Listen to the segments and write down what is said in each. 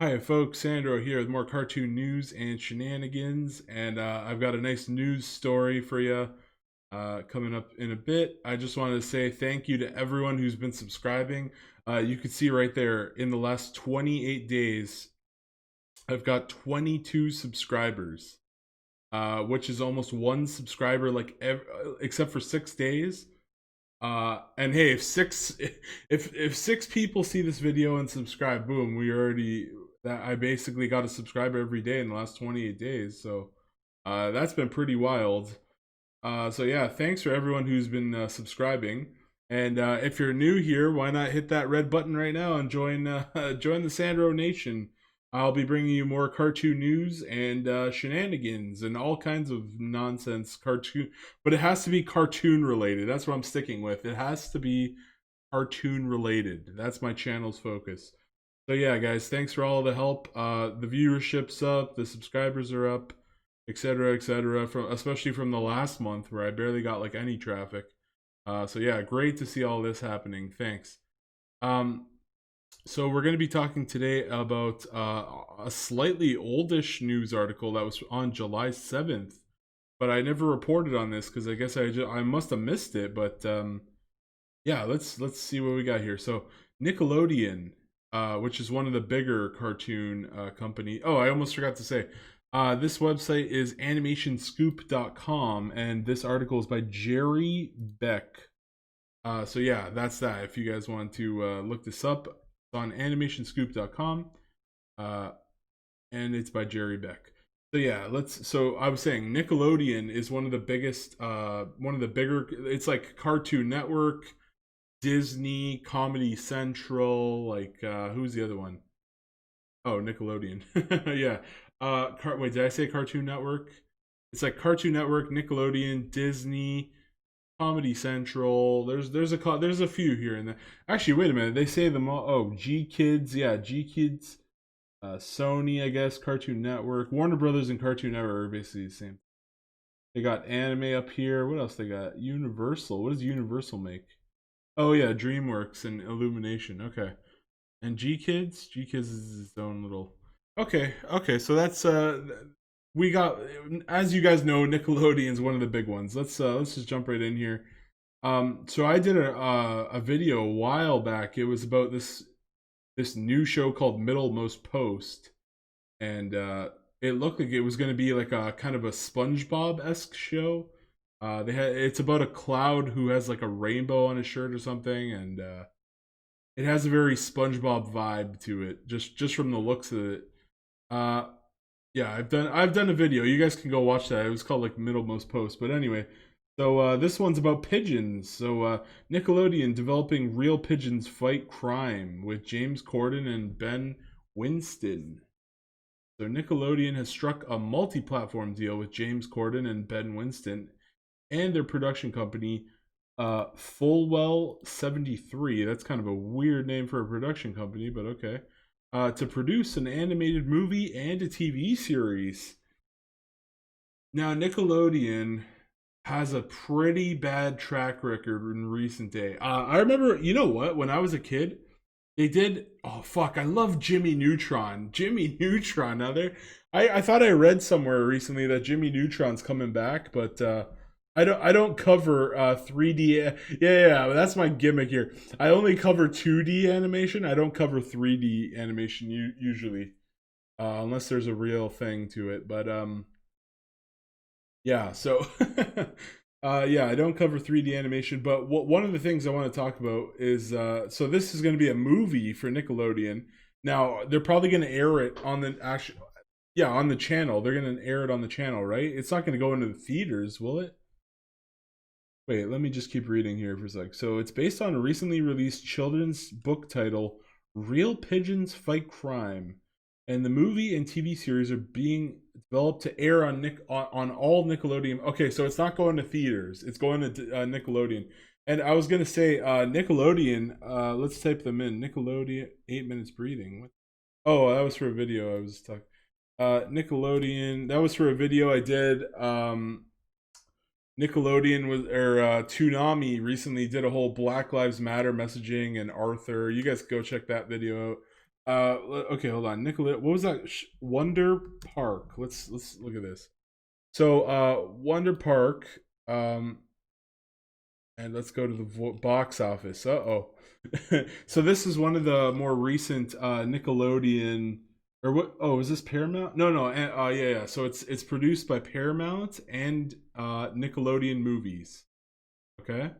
Hi folks, Sandro here with more cartoon news and shenanigans, and I've got a nice news story for you coming up in a bit. I just wanted to say thank you to everyone who's been subscribing. You can see right there, in the last 28 days, I've got 22 subscribers, which is almost one subscriber except for 6 days. And hey, if six people see this video and subscribe, boom, I basically got a subscriber every day in the last 28 days. So that's been pretty wild. So yeah, thanks for everyone who's been subscribing. And if you're new here, why not hit that red button right now and join join the Sandro Nation. I'll be bringing you more cartoon news and shenanigans and all kinds of nonsense cartoon, but it has to be cartoon related. That's what I'm sticking with. It has to be cartoon related. That's my channel's focus. So yeah, guys, thanks for all the help. The viewership's up, the subscribers are up, etc., etc. From especially from the last month where I barely got like any traffic. So yeah, great to see all this happening. Thanks. Um, so we're going to be talking today about a slightly oldish news article that was on July 7th, but I never reported on this because I guess I must have missed it. But yeah, let's see what we got here. So Nickelodeon, which is one of the bigger cartoon company. Oh, I almost forgot to say. This website is animationscoop.com, and this article is by Jerry Beck. So yeah, that's that. If you guys want to look this up, it's on animationscoop.com, and it's by Jerry Beck. So yeah, so I was saying Nickelodeon is one of the biggest, one of the bigger. It's like Cartoon Network, Disney, Comedy Central. Like who's the other one? Oh, Nickelodeon. Yeah. Wait, did I say Cartoon Network? It's like Cartoon Network, Nickelodeon, Disney, Comedy Central. There's a few here and there. Actually, wait a minute. They say them all. Oh, G Kids. Yeah, G Kids. Sony, I guess. Cartoon Network, Warner Brothers, and Cartoon Network are basically the same. They got anime up here. What else they got? Universal. What does Universal make? Oh yeah, DreamWorks and Illumination. Okay. And G Kids. G Kids is its own little. Okay. Okay. So that's we got, as you guys know, Nickelodeon's one of the big ones. Let's just jump right in here. So I did a video a while back. It was about this new show called Middlemost Post, and it looked like it was going to be like a kind of a SpongeBob-esque show. It's about a cloud who has like a rainbow on his shirt or something, and it has a very SpongeBob vibe to it, just from the looks of it. Uh, yeah, I've done a video. You guys can go watch that. It was called like Middlemost Post. But anyway, so this one's about pigeons. So Nickelodeon developing real pigeons fight crime with James Corden and Ben Winston. So Nickelodeon has struck a multi-platform deal with James Corden and Ben Winston and their production company, Fullwell 73. That's kind of a weird name for a production company, but okay. To produce an animated movie and a TV series. Now, Nickelodeon has a pretty bad track record in recent day. I remember, you know what? When I was a kid, they did. Oh fuck! I love Jimmy Neutron. Jimmy Neutron. Now there, I thought I read somewhere recently that Jimmy Neutron's coming back, but I don't cover 3D. Yeah, that's my gimmick here. I only cover 2D animation. I don't cover 3D animation usually, unless there's a real thing to it. But yeah. So yeah, I don't cover 3D animation. But one of the things I want to talk about is so this is going to be a movie for Nickelodeon. Now they're probably going to air it on the actual. Yeah, on the channel. They're going to air it on the channel, right? It's not going to go into the theaters, will it? Wait, let me just keep reading here for a sec. So it's based on a recently released children's book title, Real Pigeons Fight Crime. And the movie and TV series are being developed to air on all Nickelodeon. Okay, so it's not going to theaters. It's going to Nickelodeon. And I was going to say, Nickelodeon, let's type them in. Nickelodeon, 8 minutes breathing. What? Oh, that was for a video I was talking. Nickelodeon, that was for a video I did. Nickelodeon was or Toonami recently did a whole Black Lives Matter messaging and Arthur. You guys go check that video out. Okay, hold on. Nicola, what was that? Wonder Park. Let's look at this. So, Wonder Park. And let's go to the box office. Uh oh. So this is one of the more recent Nickelodeon or what? Oh, is this Paramount? No, no. Yeah, yeah. So it's produced by Paramount and Nickelodeon Movies. Okay.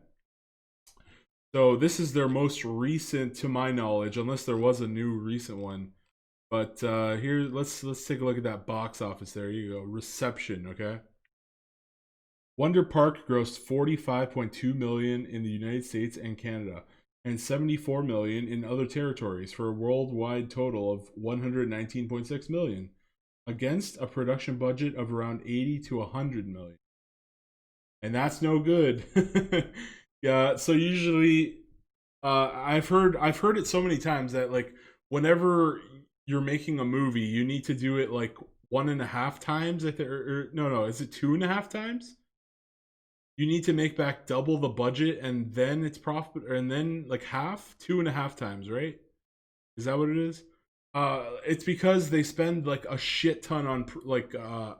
So this is their most recent, to my knowledge, unless there was a new recent one. But here, let's take a look at that box office. There you go, reception. Okay, Wonder Park grossed 45.2 million in the United States and Canada, and 74 million in other territories for a worldwide total of 119.6 million, against a production budget of around 80 to 100 million, and that's no good. Yeah, so usually I've heard it so many times that like whenever you're making a movie, you need to do it like one and a half times. Or no, no, is it two and a half times? You need to make back double the budget, and then it's profit, and then like half, two and a half times, right? Is that what it is? It's because they spend like a shit ton on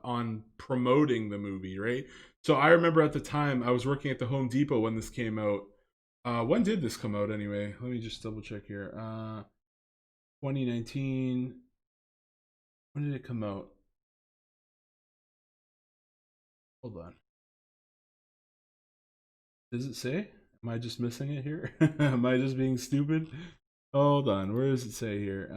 on promoting the movie, right? So I remember at the time I was working at the Home Depot when this came out. When did this come out anyway? Let me just double check here. 2019. When did it come out? Hold on. Does it say? Am I just missing it here? Am I just being stupid? Hold on. Where does it say here?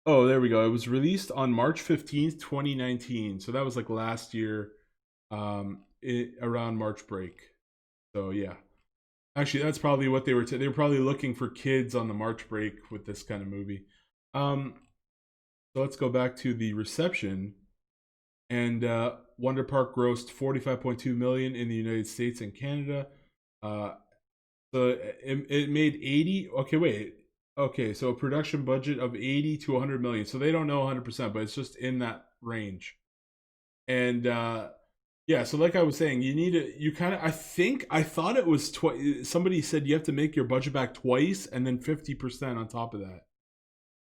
Oh, there we go. It was released on March 15th, 2019. So that was like last year, around March break. So yeah. Actually, that's probably what they were. They were probably looking for kids on the March break with this kind of movie. Um, so let's go back to the reception. And Wonder Park grossed 45.2 million in the United States and Canada. Uh, so it made 80. Okay, wait. Okay, so a production budget of 80 to 100 million. So they don't know 100%, but it's just in that range. And yeah, so like I was saying, you need to you kind of I thought it was somebody said you have to make your budget back twice and then 50% on top of that.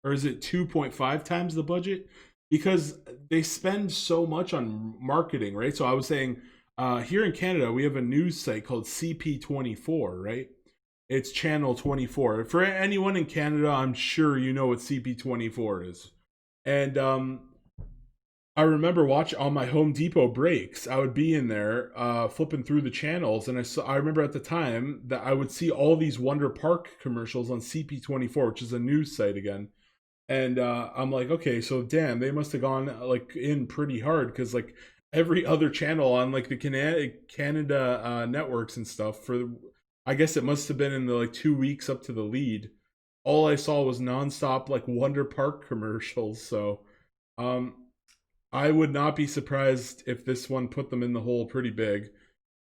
Or is it 2.5 times the budget? Because they spend so much on marketing, right? So I was saying here in Canada, we have a news site called CP24, right? It's Channel 24. For anyone in Canada, I'm sure you know what CP24 is. And I remember watching on my Home Depot breaks. I would be in there flipping through the channels, and I remember at the time that I would see all these Wonder Park commercials on CP24, which is a news site again. And I'm like, okay, so damn, they must have gone like in pretty hard because like every other channel on like the Canada networks and stuff I guess it must have been in the like 2 weeks up to the lead. All I saw was nonstop like Wonder Park commercials. So um, I would not be surprised if this one put them in the hole pretty big.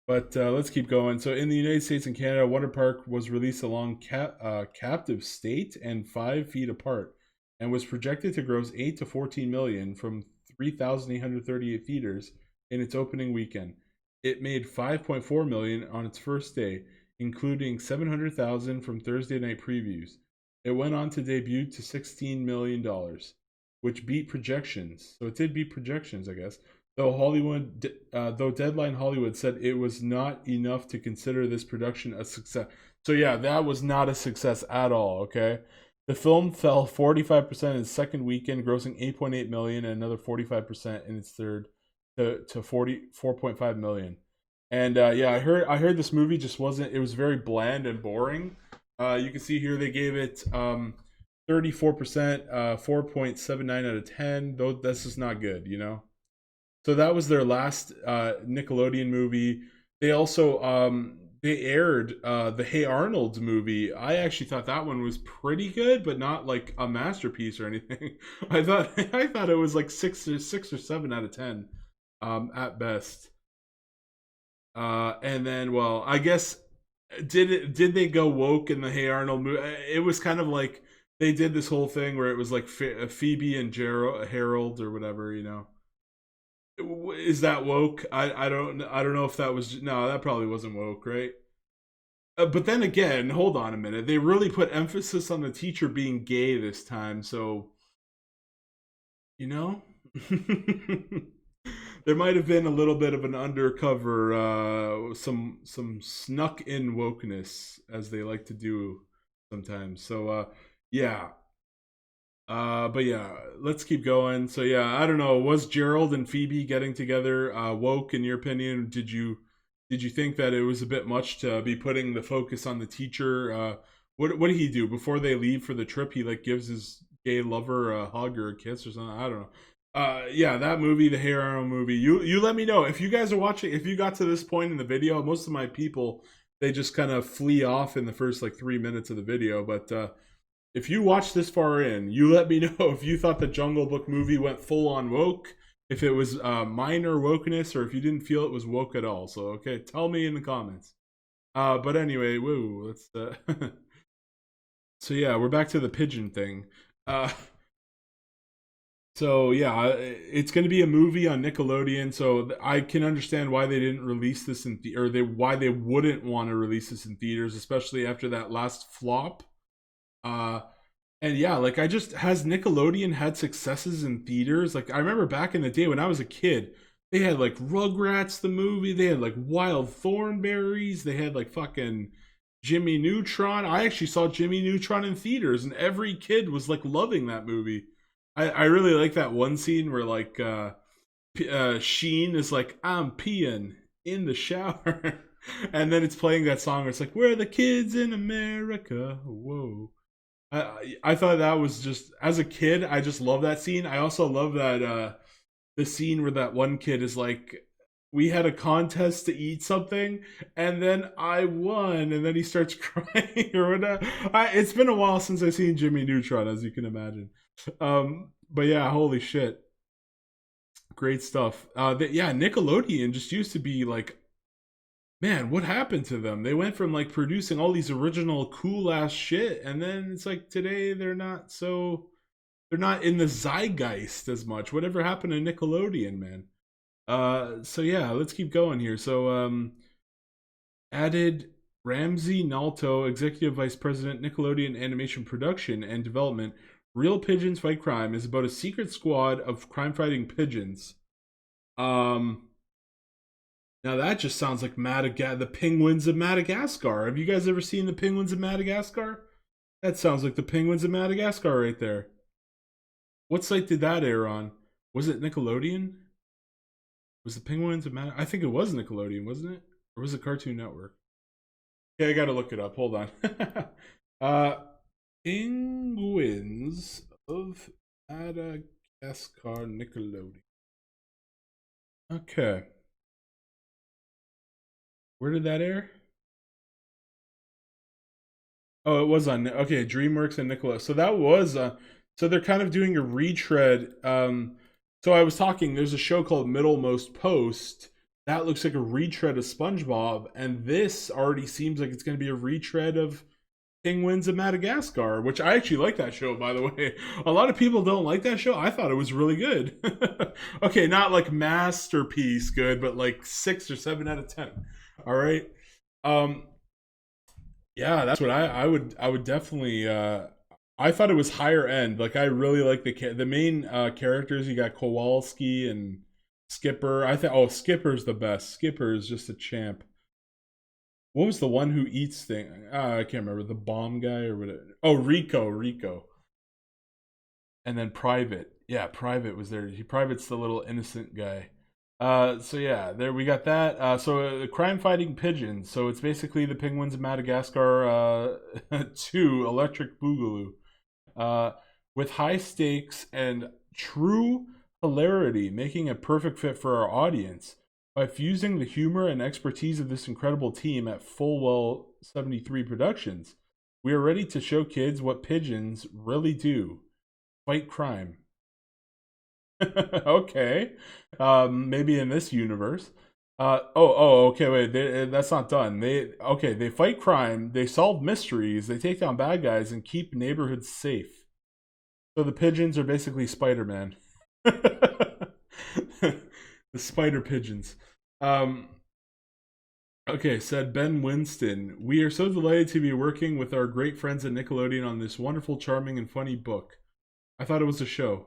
But let's keep going. So, in the United States and Canada, Wonder Park was released along Captive State and 5 feet apart, and was projected to gross 8 to 14 million from 3,838 theaters in its opening weekend. It made 5.4 million on its first day, including 700,000 from Thursday night previews. It went on to debut to $16 million, which beat projections. So it did beat projections, I guess. Though Deadline Hollywood said it was not enough to consider this production a success. So yeah, that was not a success at all. Okay, the film fell 45% in its second weekend, grossing 8.8 million, and another 45% in its third to 44.5 million. And yeah, I heard this movie just wasn't. It was very bland and boring. You can see here they gave it 34%, 4.79 out of 10. Though this is not good, you know. So that was their last Nickelodeon movie. They also they aired the Hey Arnold movie. I actually thought that one was pretty good, but not like a masterpiece or anything. I thought it was like six or 7 out of 10 at best. And then, well, I guess did they go woke in the Hey Arnold movie? It was kind of like they did this whole thing where it was like Phoebe and Harold or whatever, you know. Is that woke? I don't know if that was, no, that probably wasn't woke, right? But then again, hold on a minute. They really put emphasis on the teacher being gay this time, so you know, there might have been a little bit of an undercover, some snuck in wokeness as they like to do sometimes. So yeah, but yeah, let's keep going. So yeah, I don't know. Was Gerald and Phoebe getting together woke in your opinion? Did you think that it was a bit much to be putting the focus on the teacher? What did he do before they leave for the trip? He like gives his gay lover a hug or a kiss or something. I don't know. Yeah, that movie, the Hey Arnold movie. You let me know if you guys are watching. If you got to this point in the video, most of my people they just kind of flee off in the first like 3 minutes of the video. But if you watch this far in, you let me know if you thought the Jungle Book movie went full on woke, if it was minor wokeness, or if you didn't feel it was woke at all. So, okay, tell me in the comments. But anyway, woo, let's. So yeah, we're back to the pigeon thing. Uh, so yeah, it's going to be a movie on Nickelodeon. So I can understand why they didn't release this in or they why they wouldn't want to release this in theaters, especially after that last flop. Uh, And yeah, like I just has Nickelodeon had successes in theaters? Like I remember back in the day when I was a kid, they had like Rugrats the movie, they had like Wild Thornberries, they had like fucking Jimmy Neutron. I actually saw Jimmy Neutron in theaters, and every kid was like loving that movie. I really like that one scene where like Sheen is like, I'm peeing in the shower. And then it's playing that song where it's like, we're the kids in America. Whoa. I thought that was just as a kid I just love that scene. I also love that the scene where that one kid is like, we had a contest to eat something and then I won, and then he starts crying or whatever. It's been a while since I've seen Jimmy Neutron, as you can imagine. But yeah, holy shit, great stuff. Yeah, Nickelodeon just used to be like, man, what happened to them? They went from like producing all these original cool ass shit, and then it's like today they're not in the zeitgeist as much. Whatever happened to Nickelodeon, man? So yeah, let's keep going here. So added Ramsey Nalto, Executive Vice President, Nickelodeon Animation Production and Development. Real Pigeons Fight Crime is about a secret squad of crime-fighting pigeons. Um, Now that just sounds like the Penguins of Madagascar. Have you guys ever seen the Penguins of Madagascar? That sounds like the Penguins of Madagascar right there. What site did that air on? Was it Nickelodeon? Was the Penguins of Madagascar? I think it was Nickelodeon, wasn't it? Or was it Cartoon Network? Yeah, I gotta look it up. Hold on. uh, Penguins of Madagascar Nickelodeon. Okay. Where did that air? Oh, it was on. Okay, DreamWorks and Nickelodeon. So that was. So they're kind of doing a retread. So I was talking. There's a show called Middlemost Post that looks like a retread of SpongeBob, and this already seems like it's going to be a retread of Penguins of Madagascar, which I actually like that show. By the way, a lot of people don't like that show. I thought it was really good. Okay, not like masterpiece good, but like 6 or 7 out of 10. All right. Um, yeah, that's what I would definitely I thought it was higher end. Like I really like the main characters. You got Kowalski and Skipper. I thought, oh, Skipper's the best. Skipper is just a champ. What was the one who eats thing? I can't remember, the bomb guy or whatever. Oh, Rico. And then Private. Yeah, Private was there. Private's the little innocent guy. So yeah, there we got that. So crime fighting pigeons. So it's basically the Penguins of Madagascar 2 Electric Boogaloo. Uh, with high stakes and true hilarity, making a perfect fit for our audience. By fusing the humor and expertise of this incredible team at Fullwell 73 Productions, we are ready to show kids what pigeons really do: fight crime. Okay. Maybe in this universe. Okay, wait. That's not done. They fight crime, they solve mysteries, they take down bad guys, and keep neighborhoods safe. So the pigeons are basically Spider-Man. The spider pigeons. Um, Okay, said Ben Winston. We are so delighted to be working with our great friends at Nickelodeon on this wonderful, charming, and funny book. I thought it was a show.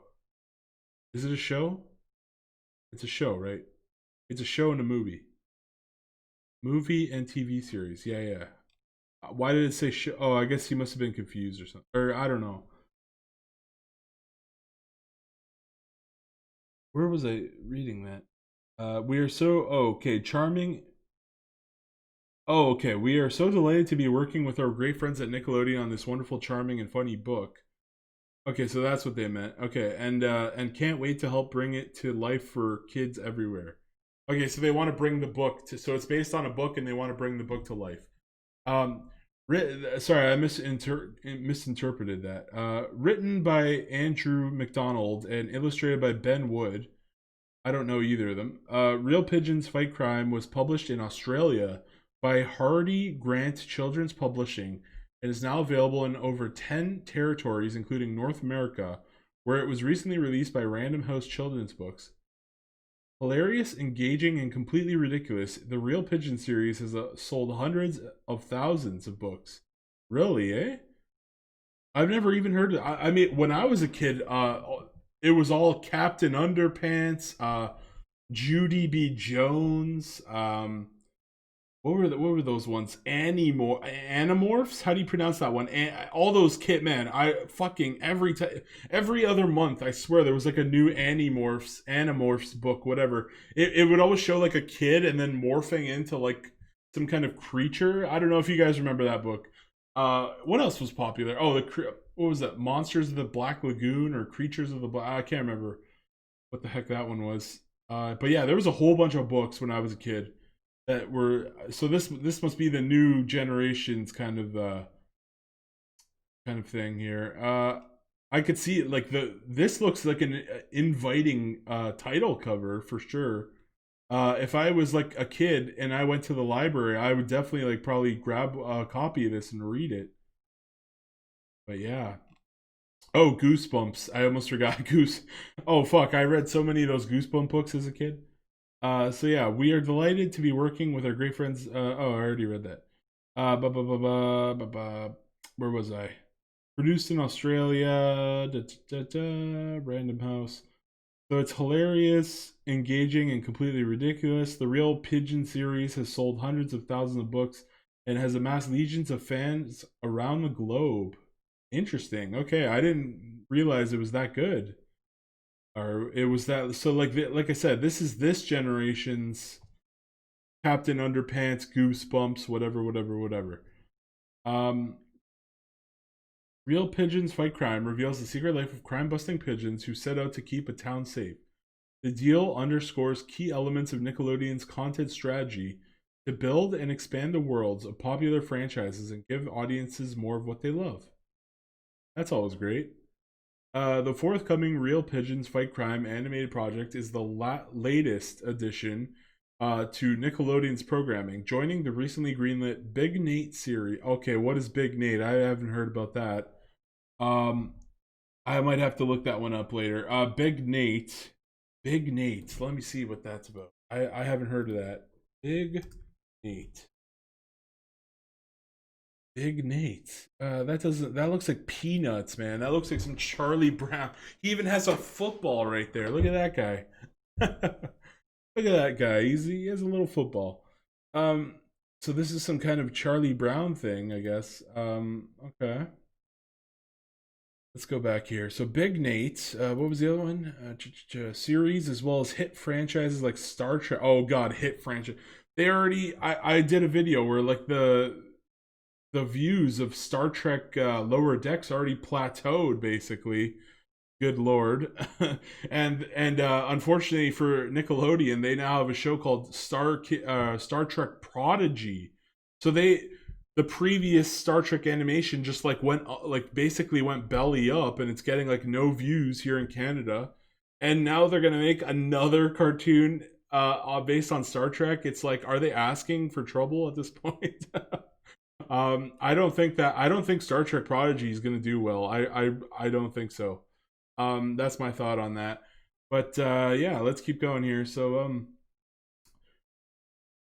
Is it a show? It's a show, right? It's a show and a movie. Movie and TV series. Yeah, yeah. Why did it say show? Oh, I guess he must have been confused or something. Or I don't know. Where was I reading that? We are so. Oh, okay. Charming. Oh, okay. We are so delighted to be working with our great friends at Nickelodeon on this wonderful, charming, and funny book. Okay, so that's what they meant. Okay, and can't wait to help bring it to life for kids everywhere. Okay, so they want to bring the book to. So it's based on a book, and they want to bring the book to life. Um, sorry, I misinterpreted that. Written by Andrew McDonald and illustrated by Ben Wood. I don't know either of them. Real Pigeons Fight Crime was published in Australia by Hardy Grant Children's Publishing and is now available in over 10 territories, including North America, where it was recently released by Random House Children's Books. Hilarious, engaging, and completely ridiculous, the Real Pigeon series has sold hundreds of thousands of books. Really, eh? I've never even heard of it. I mean, when I was a kid, it was all Captain Underpants, Judy B. Jones. What were those ones? Animorphs? How do you pronounce that one? All those kit man. I fucking every other month. I swear there was like a new Animorphs book, whatever. It would always show like a kid and then morphing into like some kind of creature. I don't know if you guys remember that book. What else was popular? Oh, what was that? Monsters of the Black Lagoon or Creatures of the Black? I can't remember what the heck that one was. But yeah, there was a whole bunch of books when I was a kid that were. So this must be the new generation's kind of thing here. I could see it like this looks like an inviting title cover for sure. If I was like a kid and I went to the library, I would definitely like probably grab a copy of this and read it. But yeah. Oh, Goosebumps. I almost forgot Goose. Oh fuck, I read so many of those Goosebump books as a kid. So yeah, we are delighted to be working with our great friends. Oh, I already read that. Where was I? Produced in Australia. Random House. So it's hilarious, engaging, and completely ridiculous. The Real Pigeon series has sold hundreds of thousands of books and has amassed legions of fans around the globe. Interesting. Okay, I didn't realize it was that good. Or it was that so like I said, this is this generation's Captain Underpants, Goosebumps, whatever. Um Real Pigeons Fight Crime reveals the secret life of crime-busting pigeons who set out to keep a town safe. The deal underscores key elements of Nickelodeon's content strategy to build and expand the worlds of popular franchises and give audiences more of what they love. That's always great. The forthcoming Real Pigeons Fight Crime animated project is the latest addition to Nickelodeon's programming, joining the recently greenlit Big Nate series. Okay, what is Big Nate? I haven't heard about that. Um, I might have to look that one up later. Big Nate. Big Nate. Let me see what that's about. I haven't heard of that. Big Nate. Big Nate. That looks like peanuts, man. That looks like some Charlie Brown. He even has a football right there. Look at that guy. Look at that guy. He has a little football. Um, so this is some kind of Charlie Brown thing, I guess. Okay. Let's go back here. So Big Nate, what was the other one? Series as well as hit franchises like Star Trek. Oh God, hit franchise. They already. I did a video where like the views of Star Trek Lower Decks already plateaued basically. Good lord, and unfortunately for Nickelodeon, they now have a show called Star Trek Prodigy. So the previous Star Trek animation just like went like basically went belly up, and it's getting like no views here in Canada. And now they're gonna make another cartoon based on Star Trek. It's like, are they asking for trouble at this point? I don't think Star Trek Prodigy is gonna do well. I don't think so. That's my thought on that. But yeah, let's keep going here. So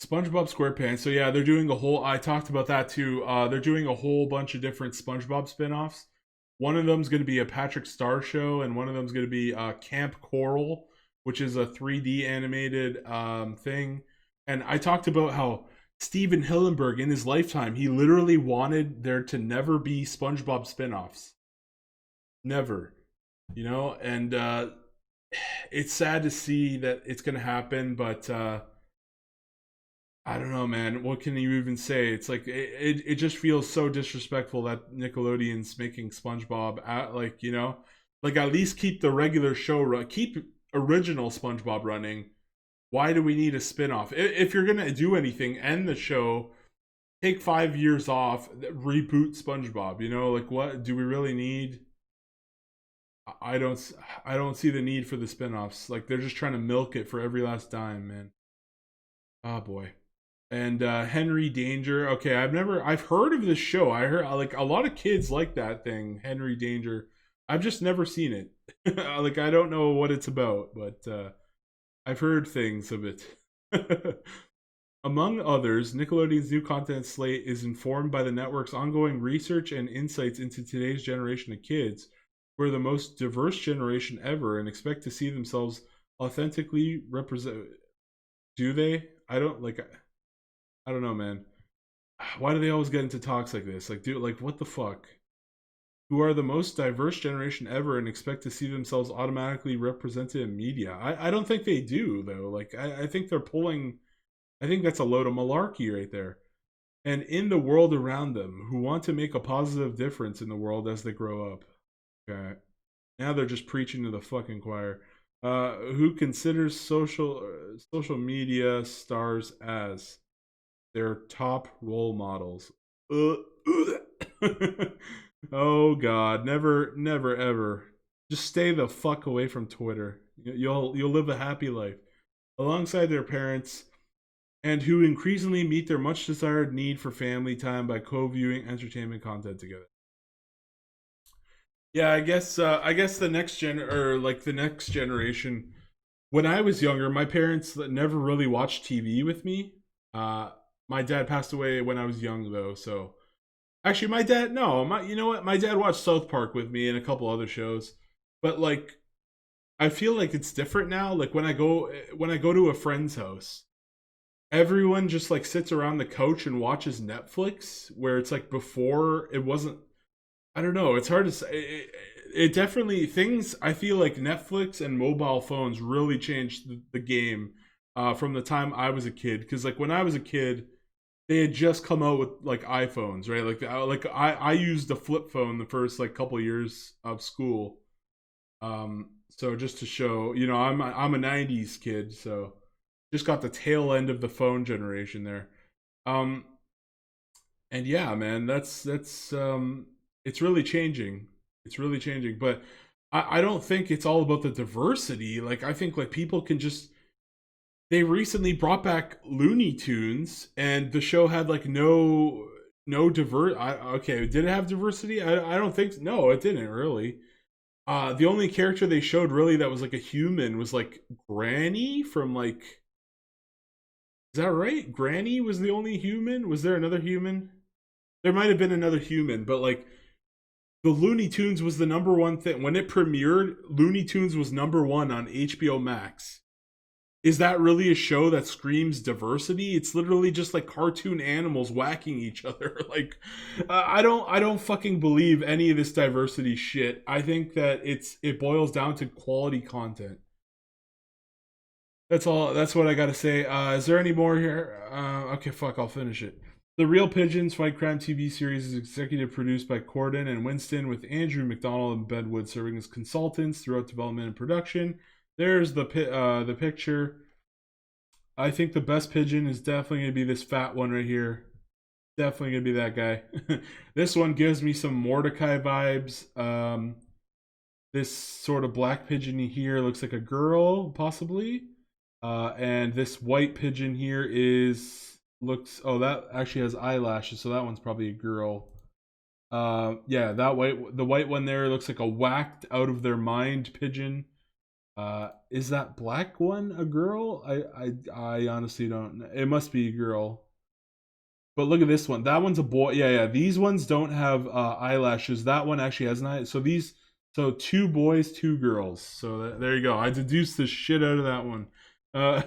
SpongeBob SquarePants. So yeah, they're doing a whole. I talked about that too. They're doing a whole bunch of different SpongeBob spin-offs. One of them's going to be a Patrick Star show, and one of them's going to be Camp Coral, which is a 3D animated thing. And I talked about how Steven Hillenburg, in his lifetime, he literally wanted there to never be SpongeBob spin-offs. Never, and it's sad to see that it's going to happen, but I don't know, man. What can you even say? It's like it just feels so disrespectful that Nickelodeon's making SpongeBob at, like at least keep the regular show keep original SpongeBob running. Why do we need a spin-off? If you're gonna do anything, end the show, take 5 years off, reboot SpongeBob. Like what do we really need? I don't I don't see the need for the spin-offs. Like they're just trying to milk it for every last dime, man. Oh boy. And Henry Danger. Okay, I've heard of this show. I heard like a lot of kids like that thing, Henry Danger. I've just never seen it. Like I don't know what it's about, but I've heard things of it. Among others, Nickelodeon's new content slate is informed by the network's ongoing research and insights into today's generation of kids. We're the most diverse generation ever and expect to see themselves authentically represent. Do they? I don't know, man. Why do they always get into talks like this? Like, dude, like, what the fuck? Who are the most diverse generation ever and expect to see themselves automatically represented in media? I don't think they do, though. Like, I think they're pulling. I think that's a load of malarkey right there. And in the world around them, who want to make a positive difference in the world as they grow up. Okay. Now they're just preaching to the fucking choir. Who considers social media stars as their top role models. Oh god, never ever. Just stay the fuck away from Twitter. You'll live a happy life alongside their parents, and who increasingly meet their much desired need for family time by co-viewing entertainment content together. Yeah, I guess the next the next generation. When I was younger, my parents never really watched TV with me. My dad passed away when I was young, though. So actually, my dad, no, you know what? My dad watched South Park with me and a couple other shows. But like, I feel like it's different now. Like when I go to a friend's house, everyone just like sits around the couch and watches Netflix. Where it's like before, it wasn't. I don't know. It's hard to say. It definitely things. I feel like Netflix and mobile phones really changed the game from the time I was a kid. Because like when I was a kid, they had just come out with like iPhones, right? I used the flip phone the first like couple years of school. So just to show, I'm a '90s kid, so just got the tail end of the phone generation there. Um, and yeah, man, that's it's really changing. It's really changing, but I don't think it's all about the diversity. Like I think like people can just they recently brought back Looney Tunes, and the show had like no okay, did it have diversity? I don't think no, it didn't really. The only character they showed really that was like a human was like Granny from like is that right? Granny was the only human? Was there another human? There might have been another human, but like the Looney Tunes was the number one thing when it premiered. Looney Tunes was number one on HBO Max. Is that really a show that screams diversity? It's literally just like cartoon animals whacking each other. Like, I don't fucking believe any of this diversity shit. I think that it boils down to quality content. That's all. That's what I gotta say. Is there any more here? Okay, fuck. I'll finish it. The Real Pigeons Fight Crime TV series is executive produced by Corden and Winston, with Andrew McDonald and Bedwood serving as consultants throughout development and production. There's the picture. I think the best pigeon is definitely gonna be this fat one right here. Definitely gonna be that guy. This one gives me some Mordecai vibes. This sort of black pigeon here looks like a girl, possibly. And this white pigeon here looks, that actually has eyelashes, so that one's probably a girl. Yeah, the white one there looks like a whacked out of their mind pigeon. Is that black one a girl? I honestly don't. It must be a girl. But look at this one. That one's a boy. Yeah, yeah. These ones don't have eyelashes. That one actually has an eye. So these, so two boys, two girls. So there you go. I deduced the shit out of that one. Uh,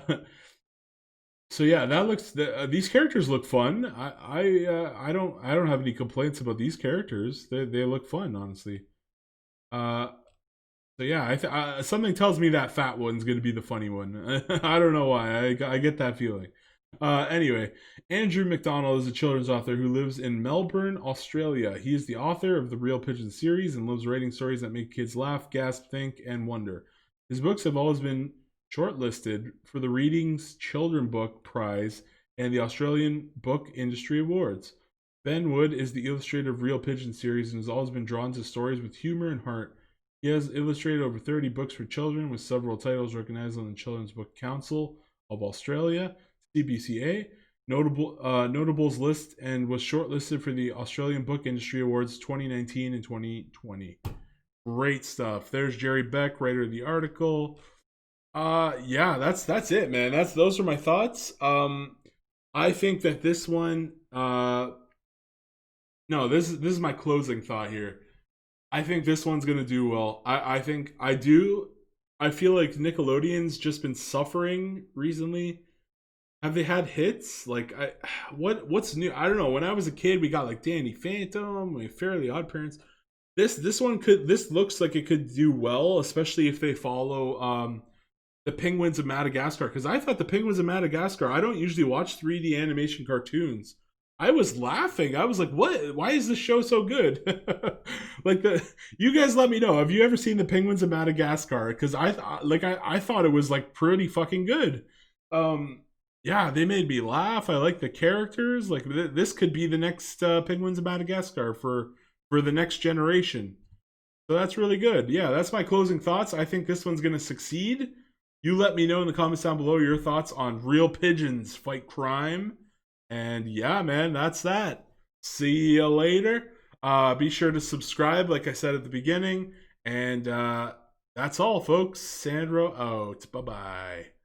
so yeah, that looks. These characters look fun. I don't have any complaints about these characters. They look fun, honestly. Uh, so yeah, something tells me that fat one's gonna be the funny one. I don't know why. I get that feeling. Anyway, Andrew McDonald is a children's author who lives in Melbourne, Australia. He is the author of the Real Pigeon series and loves writing stories that make kids laugh, gasp, think, and wonder. His books have always been shortlisted for the Readings Children Book Prize and the Australian Book Industry Awards. Ben Wood is the illustrator of Real Pigeon series and has always been drawn to stories with humor and heart. He has illustrated over 30 books for children, with several titles recognized on the Children's Book Council of Australia, CBCA, notables list, and was shortlisted for the Australian Book Industry Awards 2019 and 2020. Great stuff. There's Jerry Beck, writer of the article. Yeah, that's it, man. Those are my thoughts. I think that this one no, this is my closing thought here. I think this one's gonna do well. I think I do. I feel like Nickelodeon's just been suffering recently. Have they had hits? Like what's new? I don't know. When I was a kid, we got like Danny Phantom, we Fairly Odd Parents. This looks like it could do well, especially if they follow the Penguins of Madagascar. Because I thought the Penguins of Madagascar. I don't usually watch 3D animation cartoons. I was laughing. I was like, "What? Why is this show so good?" Like you guys, let me know. Have you ever seen the Penguins of Madagascar? Because I thought it was like pretty fucking good. Um, yeah, they made me laugh. I like the characters. Like this could be the next Penguins of Madagascar for the next generation. So that's really good. Yeah, that's my closing thoughts. I think this one's gonna succeed. You let me know in the comments down below your thoughts on Real Pigeons Fight Crime. And yeah, man, that's that. See you later. Be sure to subscribe, like I said at the beginning. And that's all, folks. Sandro out. Bye bye.